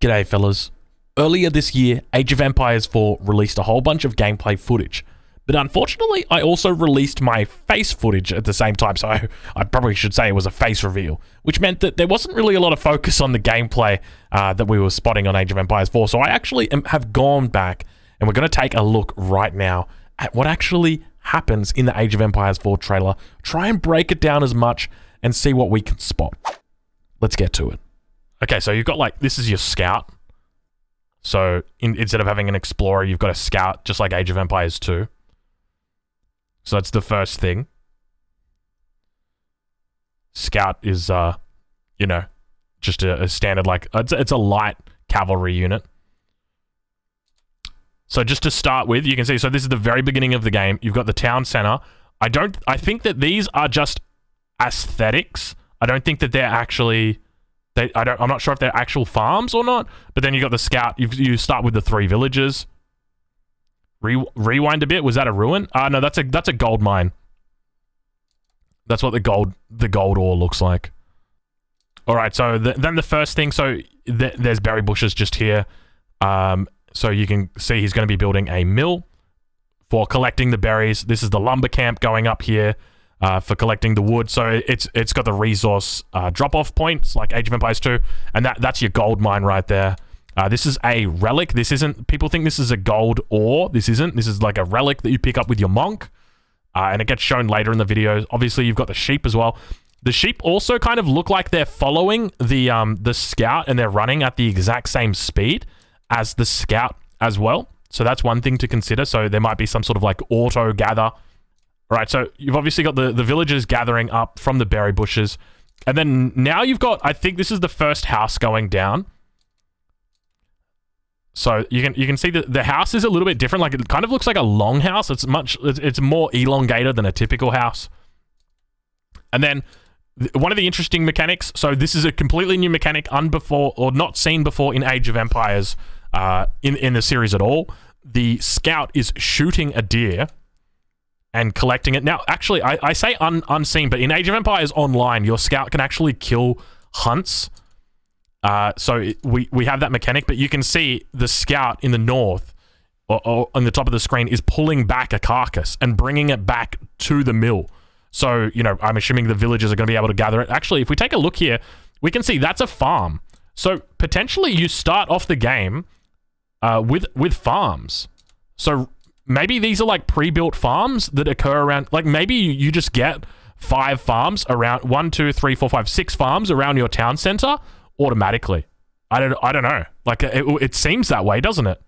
G'day fellas. Earlier this year, Age of Empires 4 released a whole bunch of gameplay footage, but unfortunately I also released my face footage at the same time, so I probably should say it was a face reveal, which meant that there wasn't really a lot of focus on the gameplay that we were spotting on Age of Empires 4, so I actually have gone back and we're going to take a look right now at what actually happens in the Age of Empires 4 trailer, try and break it down as much and see what we can spot. Let's get to it. Okay, so you've got like, this is your scout. So instead of having an explorer, you've got a scout, just like Age of Empires 2. So that's the first thing. Scout is, you know, just a standard, like, it's a light cavalry unit. So just to start with, you can see, so this is the very beginning of the game. You've got the town center. I think that these are just aesthetics. I don't think that they're actually... I'm not sure if they're actual farms or not, but then you got the scout. You start with the 3 villages. Rewind a bit. Was that a ruin? No, that's a gold mine. That's what the gold ore looks like. All right, so then the first thing. So there's berry bushes just here. So you can see he's going to be building a mill for collecting the berries. This is the lumber camp going up here. For collecting the wood, so it's got the resource drop-off points like Age of Empires 2, and that's your gold mine right there. This is a relic. This isn't. People think this is a gold ore. This isn't. This is like a relic that you pick up with your monk, and it gets shown later in the video. Obviously, you've got the sheep as well. The sheep also kind of look like they're following the scout, and they're running at the exact same speed as the scout as well. So that's one thing to consider. So there might be some sort of like auto gather. Right, so you've obviously got the villagers gathering up from the berry bushes. And then now you've got, I think this is the first house going down. So you can see that the house is a little bit different. Like, it kind of looks like a long house. It's more elongated than a typical house. And then one of the interesting mechanics, so this is a completely new mechanic, not seen before in Age of Empires in the series at all. The scout is shooting a deer and collecting it. Now, actually, I say unseen, but in Age of Empires Online, your scout can actually kill hunts. So we have that mechanic, but you can see the scout in the north, or on the top of the screen, is pulling back a carcass and bringing it back to the mill. So, you know, I'm assuming the villagers are going to be able to gather it. Actually, if we take a look here, we can see that's a farm. So, potentially, you start off the game with farms. So... maybe these are like pre-built farms that occur around, like maybe you just get 5 farms around, 1, 2, 3, 4, 5, 6 farms around your town center automatically. I don't know. Like it seems that way, doesn't it?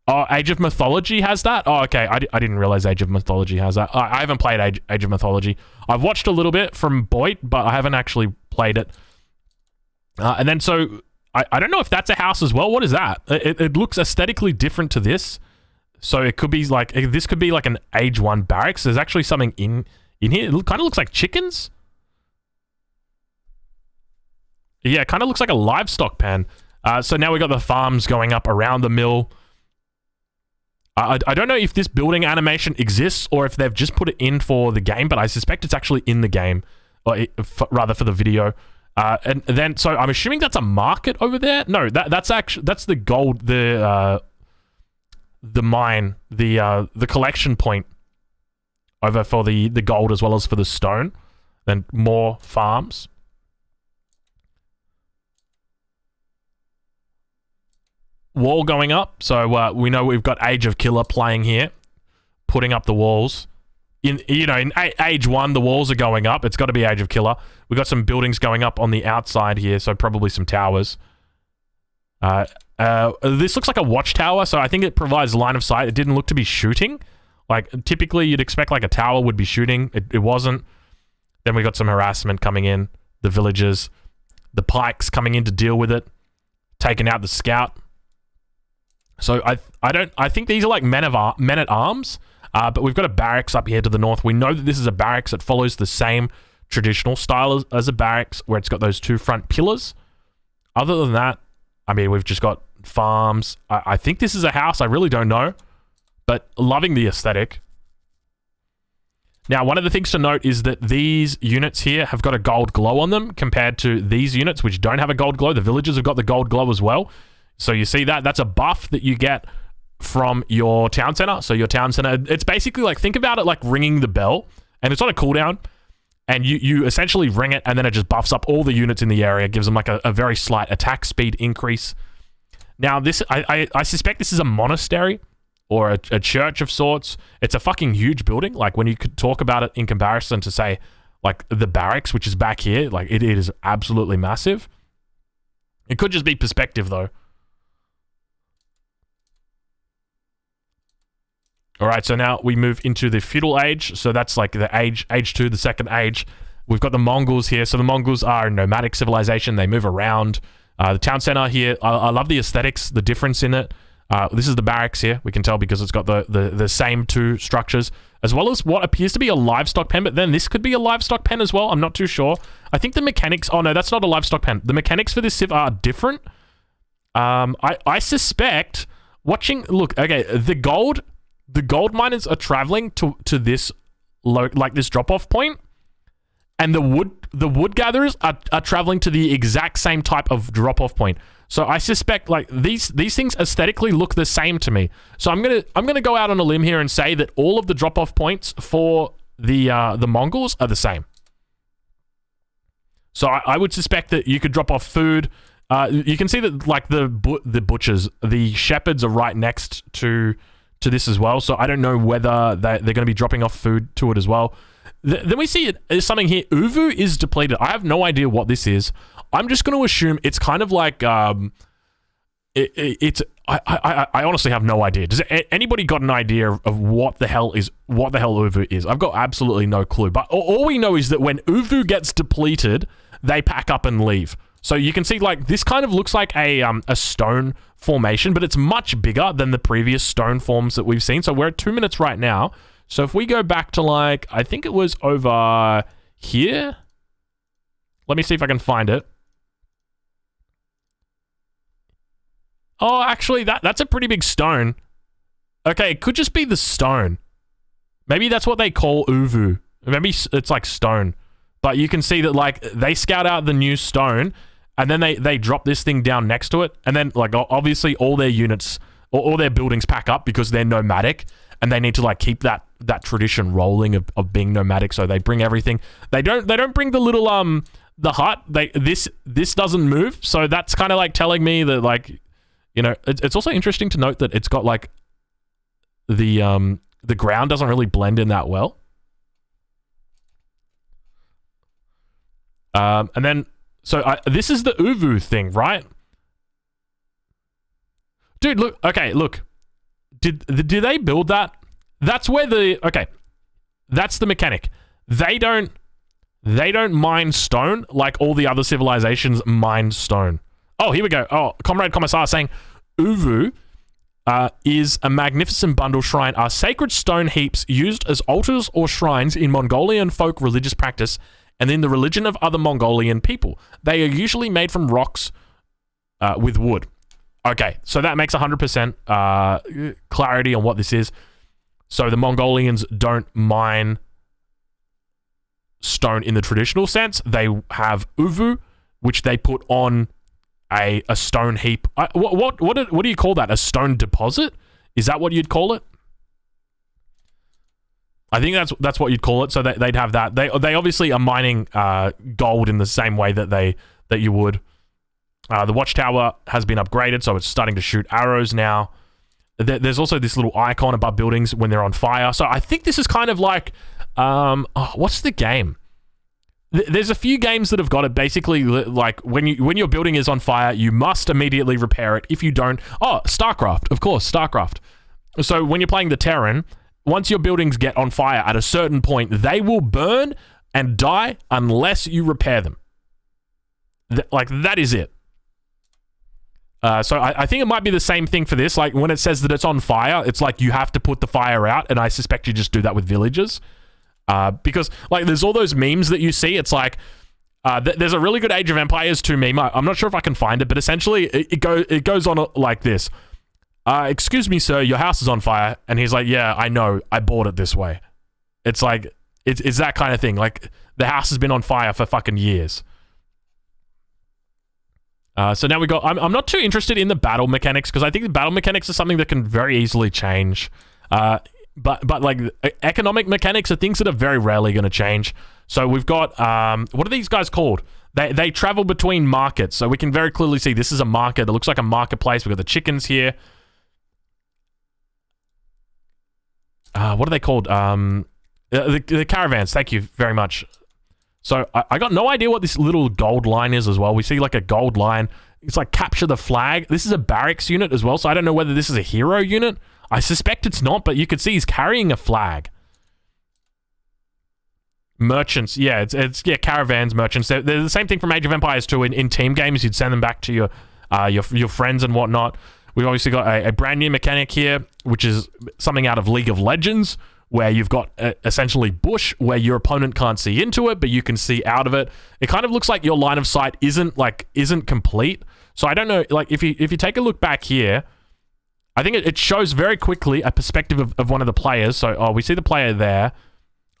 Oh, Age of Mythology has that? Oh, okay. I didn't realize Age of Mythology has that. I haven't played Age of Mythology. I've watched a little bit from Boyd, but I haven't actually played it. And then so... I don't know if that's a house as well. What is that? It looks aesthetically different to this. So it could be like... this could be like an Age 1 barracks. There's actually something in here. It kind of looks like chickens. Yeah, it kind of looks like a livestock pen. So now we've got the farms going up around the mill. I don't know if this building animation exists or if they've just put it in for the game, but I suspect it's actually in the game. Or rather for the video. And then, so I'm assuming that's a market over there. No, that's the gold, the mine, the collection point over for the gold as well as for the stone. Then more farms. Wall going up. So we know we've got Age of Killer playing here, putting up the walls. In Age 1, the walls are going up. It's got to be Age of Killer. We've got some buildings going up on the outside here, so probably some towers. This looks like a watchtower, so I think it provides line of sight. It didn't look to be shooting. Like, typically, you'd expect like a tower would be shooting. It wasn't. Then we got some harassment coming in. The villagers. The pikes coming in to deal with it. Taking out the scout. So I think these are like men at arms. But we've got a barracks up here to the north. We know that this is a barracks that follows the same traditional style as a barracks, where it's got those 2 front pillars. Other than that, I mean, we've just got farms. I think this is a house. I really don't know. But loving the aesthetic. Now, one of the things to note is that these units here have got a gold glow on them compared to these units, which don't have a gold glow. The villagers have got the gold glow as well. So you see that? That's a buff that you get from your town center. So your town center, it's basically like, think about it like ringing the bell, and it's on a cooldown, and you essentially ring it, and then it just buffs up all the units in the area, gives them like a very slight attack speed increase. Now, this I suspect this is a monastery or a church of sorts. It's a fucking huge building. Like, when you could talk about it in comparison to, say, like the barracks, which is back here, like it is absolutely massive. It could just be perspective, though. All right, so now we move into the feudal age. So that's like the age 2, the second age. We've got the Mongols here. So the Mongols are a nomadic civilization. They move around. The town center here, I love the aesthetics, the difference in it. This is the barracks here. We can tell because it's got the same two structures, as well as what appears to be a livestock pen, but then this could be a livestock pen as well. I'm not too sure. I think the mechanics... Oh, no, that's not a livestock pen. The mechanics for this civ are different. I suspect... Look, okay, the gold miners are traveling to this, like this drop-off point, and the wood gatherers are traveling to the exact same type of drop-off point. So I suspect like these things aesthetically look the same to me. So I'm gonna go out on a limb here and say that all of the drop-off points for the Mongols are the same. So I would suspect that you could drop off food. You can see that like the butchers, the shepherds are right next to this as well. So I don't know whether they're going to be dropping off food to it as well. Then we see something here. Uvu is depleted. I have no idea what this is. I'm just going to assume it's kind of like I honestly have no idea. Does anybody got an idea of what the hell Uvu is? I've got absolutely no clue. But all we know is that when Uvu gets depleted, they pack up and leave. So you can see like this kind of looks like a stone formation, but it's much bigger than the previous stone forms that we've seen. So we're at 2 minutes right now. So if we go back to like, I think it was over here. Let me see if I can find it. Oh, actually, that's a pretty big stone. Okay, it could just be the stone. Maybe that's what they call Uvu. Maybe it's like stone. But you can see that like they scout out the new stone, and then they drop this thing down next to it. And then like obviously all their units, all their buildings pack up because they're nomadic. And they need to like keep that tradition rolling of being nomadic, so they bring everything. They don't bring the little the hut. This doesn't move, so that's kind of like telling me that like, you know, it's also interesting to note that it's got like the ground doesn't really blend in that well. And then this is the Uvu thing, right? Dude, look. Okay, look. Did they build that? That's where that's the mechanic. They don't mine stone like all the other civilizations mine stone. Oh, here we go. Oh, Comrade Commissar saying Uvu is a magnificent bundle shrine, are sacred stone heaps used as altars or shrines in Mongolian folk religious practice and in the religion of other Mongolian people. They are usually made from rocks with wood. Okay, so that makes 100% clarity on what this is. So the Mongolians don't mine stone in the traditional sense. They have Uvu, which they put on a stone heap. What do you call that? A stone deposit? Is that what you'd call it? I think that's what you'd call it. So they'd have that. They obviously are mining gold in the same way that you would. The watchtower has been upgraded, so it's starting to shoot arrows now. There's also this little icon above buildings when they're on fire. So I think this is kind of like, what's the game? There's a few games that have got it basically like when your building is on fire, you must immediately repair it. If you don't, StarCraft, of course, StarCraft. So when you're playing the Terran, once your buildings get on fire at a certain point, they will burn and die unless you repair them. Like that is it. So I think it might be the same thing for this. Like when it says that it's on fire, it's like you have to put the fire out, and I suspect you just do that with villagers. Because like there's all those memes that you see. It's like there's a really good Age of Empires 2 meme. I'm not sure if I can find it, but essentially it goes on like this. Excuse me, sir, your house is on fire. And he's like, yeah, I know. I bought it this way. It's like It's that kind of thing. Like, the house has been on fire for fucking years. So now we got... I'm not too interested in the battle mechanics, because I think the battle mechanics are something that can very easily change. But like, economic mechanics are things that are very rarely going to change. So we've got... what are these guys called? They travel between markets. So we can very clearly see this is a market that looks like a marketplace. We've got the chickens here. What are they called? The caravans. Thank you very much. So I got no idea what this little gold line is as well. We see like a gold line. It's like capture the flag. This is a barracks unit as well. So I don't know whether this is a hero unit. I suspect it's not, but you could see he's carrying a flag. Merchants. Yeah, it's caravans, merchants. They're the same thing from Age of Empires 2. In team games, you'd send them back to your friends and whatnot. We've obviously got a brand new mechanic here, which is something out of League of Legends, where you've got essentially bush, where your opponent can't see into it, but you can see out of it. It kind of looks like your line of sight isn't complete. So I don't know, like, if you take a look back here, I think it shows very quickly a perspective of one of the players. So we see the player there.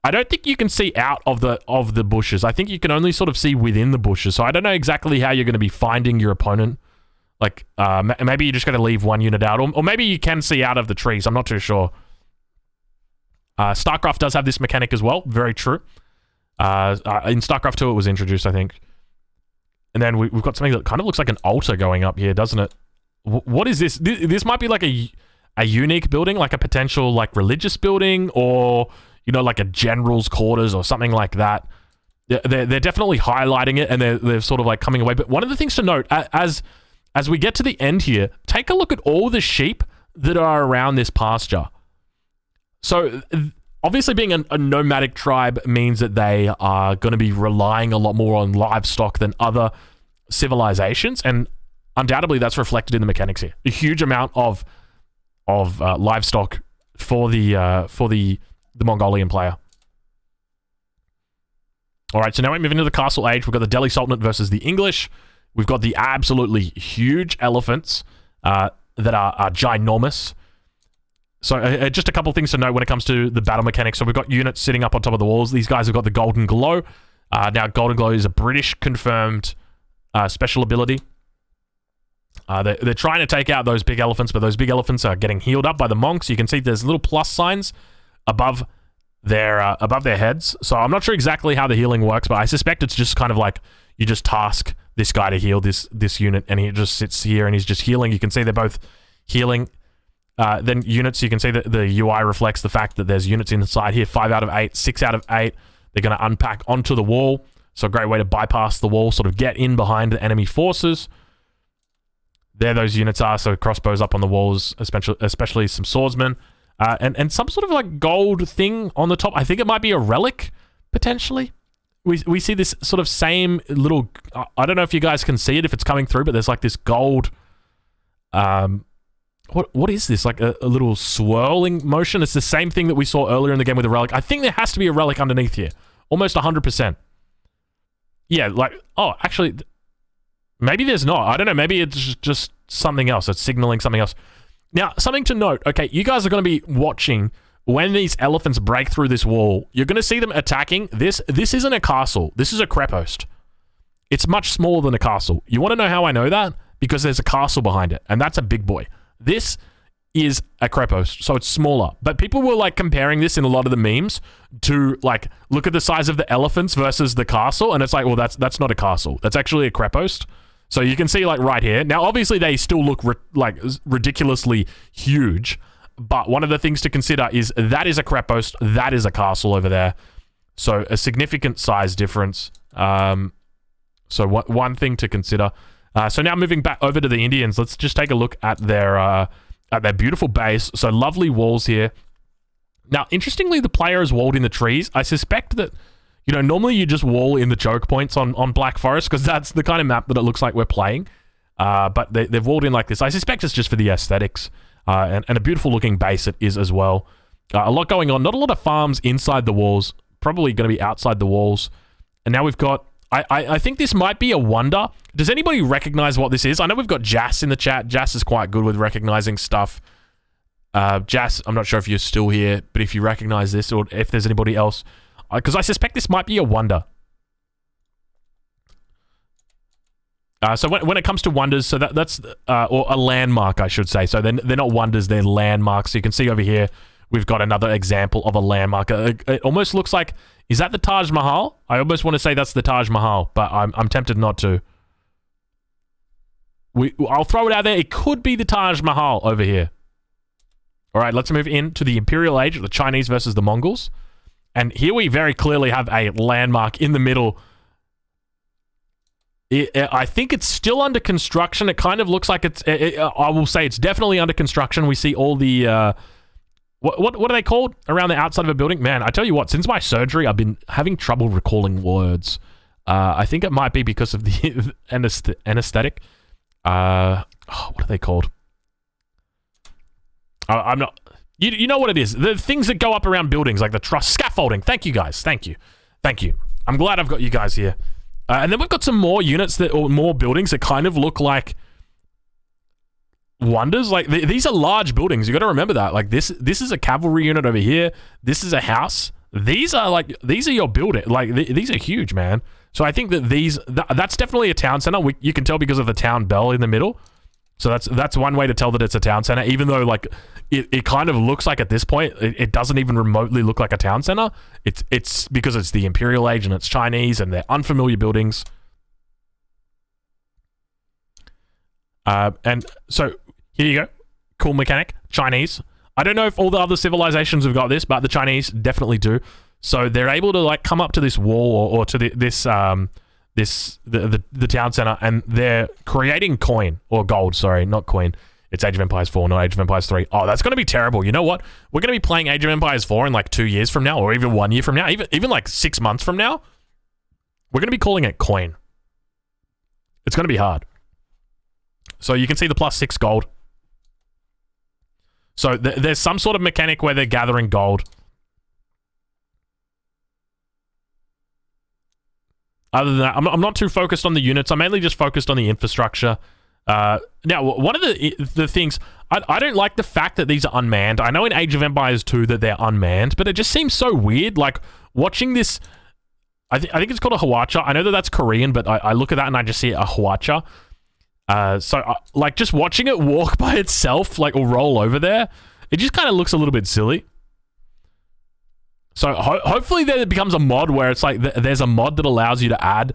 I don't think you can see out of the bushes. I think you can only sort of see within the bushes. So I don't know exactly how you're going to be finding your opponent. Like, maybe you're just going to leave one unit out, or maybe you can see out of the trees. I'm not too sure. StarCraft does have this mechanic as well. Very true. In StarCraft 2, it was introduced, I think. And then we've got something that kind of looks like an altar going up here, doesn't it? What is this? This might be like a unique building, like a potential like religious building, or, you know, like a general's quarters or something like that. They're definitely highlighting it, and they're sort of like coming away. But one of the things to note, as we get to the end here, take a look at all the sheep that are around this pasture. So, obviously being a nomadic tribe means that they are going to be relying a lot more on livestock than other civilizations, and undoubtedly that's reflected in the mechanics here. A huge amount of livestock for the Mongolian player. All right, so now we move into the castle age. We've got the Delhi Sultanate versus the English. We've got the absolutely huge elephants that are ginormous. So just a couple things to note when it comes to the battle mechanics. So we've got units sitting up on top of the walls. These guys have got the Golden Glow. Now, Golden Glow is a British confirmed special ability. They're trying to take out those big elephants, but those big elephants are getting healed up by the monks. You can see there's little plus signs above their heads. So I'm not sure exactly how the healing works, but I suspect it's just kind of like you just task this guy to heal this unit, and he just sits here and he's just healing. You can see they're both healing. Then units, you can see that the UI reflects the fact that there's units inside here. 5 out of 8, 6 out of 8. They're going to unpack onto the wall. So a great way to bypass the wall, sort of get in behind the enemy forces. There those units are. So crossbows up on the walls, especially some swordsmen. And some sort of like gold thing on the top. I think it might be a relic, potentially. We see this sort of same little... I don't know if you guys can see it if it's coming through, but there's like this gold... What is this? Like a little swirling motion? It's the same thing that we saw earlier in the game with the relic. I think there has to be a relic underneath here. Almost 100%. Yeah, like... Oh, actually... Maybe there's not. I don't know. Maybe it's just something else. It's signaling something else. Now, something to note. Okay, you guys are going to be watching when these elephants break through this wall. You're going to see them attacking. This isn't a castle. This is a crepost. It's much smaller than a castle. You want to know how I know that? Because there's a castle behind it, and that's a big boy. This is a crepost, so it's smaller. But people were like comparing this in a lot of the memes to like, look at the size of the elephants versus the castle, and it's like, well, that's not a castle. That's actually a crepost. So you can see like right here. Now, obviously they still look like ridiculously huge, but one of the things to consider is that is a crepost, that is a castle over there. So a significant size difference. So one thing to consider. So now moving back over to the Indians, let's just take a look at their beautiful base. So lovely walls here. Now, interestingly, the player is walled in the trees. I suspect that, you know, normally you just wall in the choke points on Black Forest because that's the kind of map that it looks like we're playing. But they've walled in like this. I suspect it's just for the aesthetics. And a beautiful looking base it is as well. A lot going on. Not a lot of farms inside the walls. Probably going to be outside the walls. And now we've got... I think this might be a wonder. Does anybody recognize what this is? I know we've got Jas in the chat. Jas is quite good with recognizing stuff. Jas, I'm not sure if you're still here, but if you recognize this or if there's anybody else. Because I suspect this might be a wonder. So when it comes to wonders, so that's or a landmark, I should say. So they're not wonders, they're landmarks. So you can see over here, we've got another example of a landmark. It almost looks like, is that the Taj Mahal? I almost want to say that's the Taj Mahal, but I'm tempted not to. I'll throw it out there. It could be the Taj Mahal over here. All right, let's move into the Imperial Age, the Chinese versus the Mongols. And here we very clearly have a landmark in the middle. I think it's still under construction. It kind of looks like I will say it's definitely under construction. We see all the... What are they called around the outside of a building? Man, I tell you what, since my surgery, I've been having trouble recalling words. I think it might be because of the anesthetic. What are they called? I'm not... You know what it is. The things that go up around buildings, like the truss scaffolding. Thank you, guys. Thank you. Thank you. I'm glad I've got you guys here. And then we've got some more units or more buildings that kind of look like wonders. Like these are large buildings. You got to remember that. Like this is a cavalry unit over here. This is a house. These are your building. Like these are huge, man. So I think that that's definitely a town center. You can tell because of the town bell in the middle. So that's one way to tell that it's a town center, even though like it kind of looks like at this point it doesn't even remotely look like a town center. It's because it's the Imperial Age and it's Chinese and they're unfamiliar buildings. And so here you go, cool mechanic, Chinese. I don't know if all the other civilizations have got this, but the Chinese definitely do. So they're able to like come up to this wall or to the town center, and they're creating coin or gold. Sorry, not coin. It's Age of Empires 4, not Age of Empires 3. Oh, that's going to be terrible. You know what? We're going to be playing Age of Empires 4 in like 2 years from now, or even 1 year from now, even like 6 months from now. We're going to be calling it coin. It's going to be hard. So you can see the +6 gold. So there's some sort of mechanic where they're gathering gold. Other than that, I'm not too focused on the units. I'm mainly just focused on the infrastructure. Now, one of the things, I don't like the fact that these are unmanned. I know in Age of Empires 2 that they're unmanned, but it just seems so weird. Like, watching this, I think it's called a hwacha. I know that that's Korean, but I look at that and I just see a hwacha. Like, just watching it walk by itself, like, or roll over there, it just kind of looks a little bit silly. So hopefully there becomes a mod where it's like there's a mod that allows you to add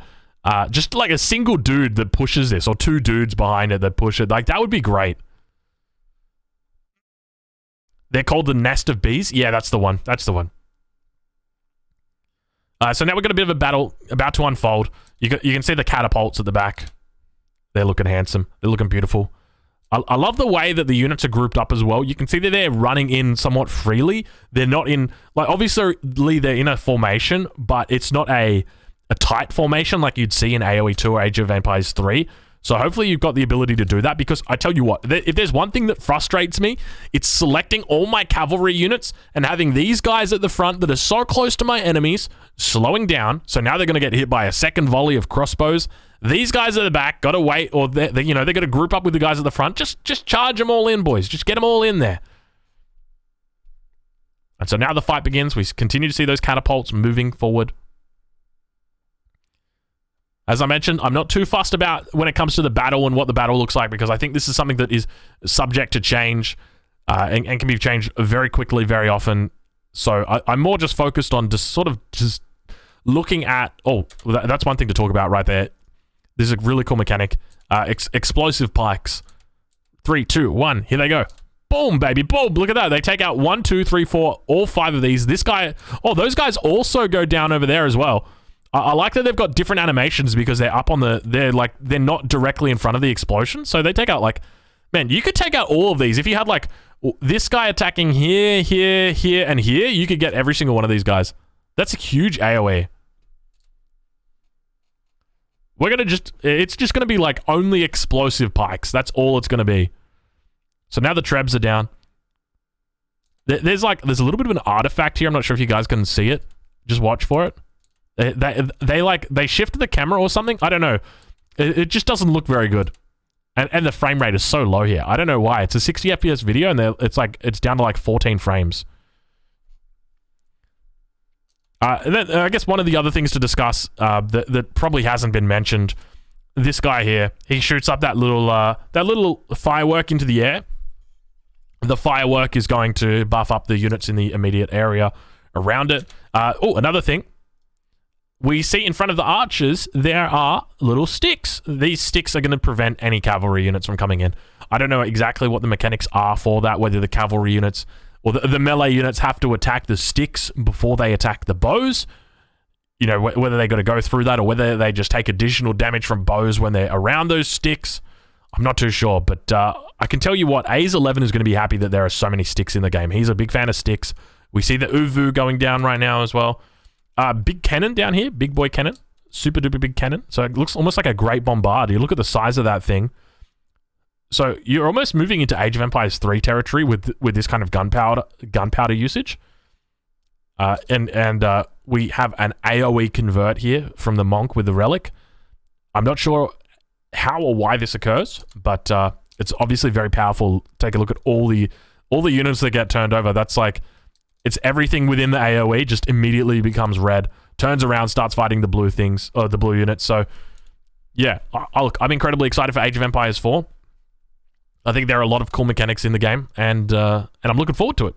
just like a single dude that pushes this, or 2 dudes behind it that push it. Like, that would be great. They're called the Nest of Bees. Yeah, that's the one. That's the one. So now we've got a bit of a battle about to unfold. You can see the catapults at the back. They're looking handsome. They're looking beautiful. I love the way that the units are grouped up as well. You can see that they're running in somewhat freely. They're not in, like, obviously they're in a formation, but it's not a tight formation like you'd see in AoE 2 or Age of Empires 3. So hopefully you've got the ability to do that, because I tell you what, if there's one thing that frustrates me, it's selecting all my cavalry units and having these guys at the front that are so close to my enemies, slowing down. So now they're going to get hit by a second volley of crossbows. These guys at the back got to wait, or they're going to group up with the guys at the front. Just charge them all in, boys. Just get them all in there. And so now the fight begins. We continue to see those catapults moving forward. As I mentioned, I'm not too fussed about when it comes to the battle and what the battle looks like, because I think this is something that is subject to change and can be changed very quickly, very often. So I'm more just focused on just looking at... Oh, that's one thing to talk about right there. This is a really cool mechanic. Explosive pikes. 3, 2, 1. Here they go. Boom, baby. Boom. Look at that. They take out 1, 2, 3, 4, all 5 of these. This guy... Oh, those guys also go down over there as well. I like that they've got different animations because they're up on the... They're not directly in front of the explosion. So they take out, like... Man, you could take out all of these. If you had, like, this guy attacking here, here, here, and here, you could get every single one of these guys. That's a huge AoE. We're going to just... It's just going to be, like, only explosive pikes. That's all it's going to be. So now the trebs are down. There's a little bit of an artifact here. I'm not sure if you guys can see it. Just watch for it. They shifted the camera or something. I don't know. It just doesn't look very good. And the frame rate is so low here. I don't know why. It's a 60 FPS video and it's down to like 14 frames. And then I guess one of the other things to discuss that probably hasn't been mentioned, this guy here, he shoots up that little firework into the air. The firework is going to buff up the units in the immediate area around it. Oh, another thing. We see in front of the archers, there are little sticks. These sticks are going to prevent any cavalry units from coming in. I don't know exactly what the mechanics are for that, whether the cavalry units or the melee units have to attack the sticks before they attack the bows. You know, whether they got to go through that or whether they just take additional damage from bows when they're around those sticks. I'm not too sure, but I can tell you what, A's 11 is going to be happy that there are so many sticks in the game. He's a big fan of sticks. We see the Uvu going down right now as well. Big cannon down here, big boy cannon. Super duper big cannon. So it looks almost like a great bombard. You look at the size of that thing. So you're almost moving into Age of Empires 3 territory with this kind of gunpowder usage. And we have an AoE convert here from the monk with the relic. I'm not sure how or why this occurs, but it's obviously very powerful. Take a look at all the units that get turned over. That's like, it's everything within the AoE just immediately becomes red, turns around, starts fighting the blue things, or the blue units. So yeah, I'm incredibly excited for Age of Empires 4. I think there are a lot of cool mechanics in the game, and I'm looking forward to it.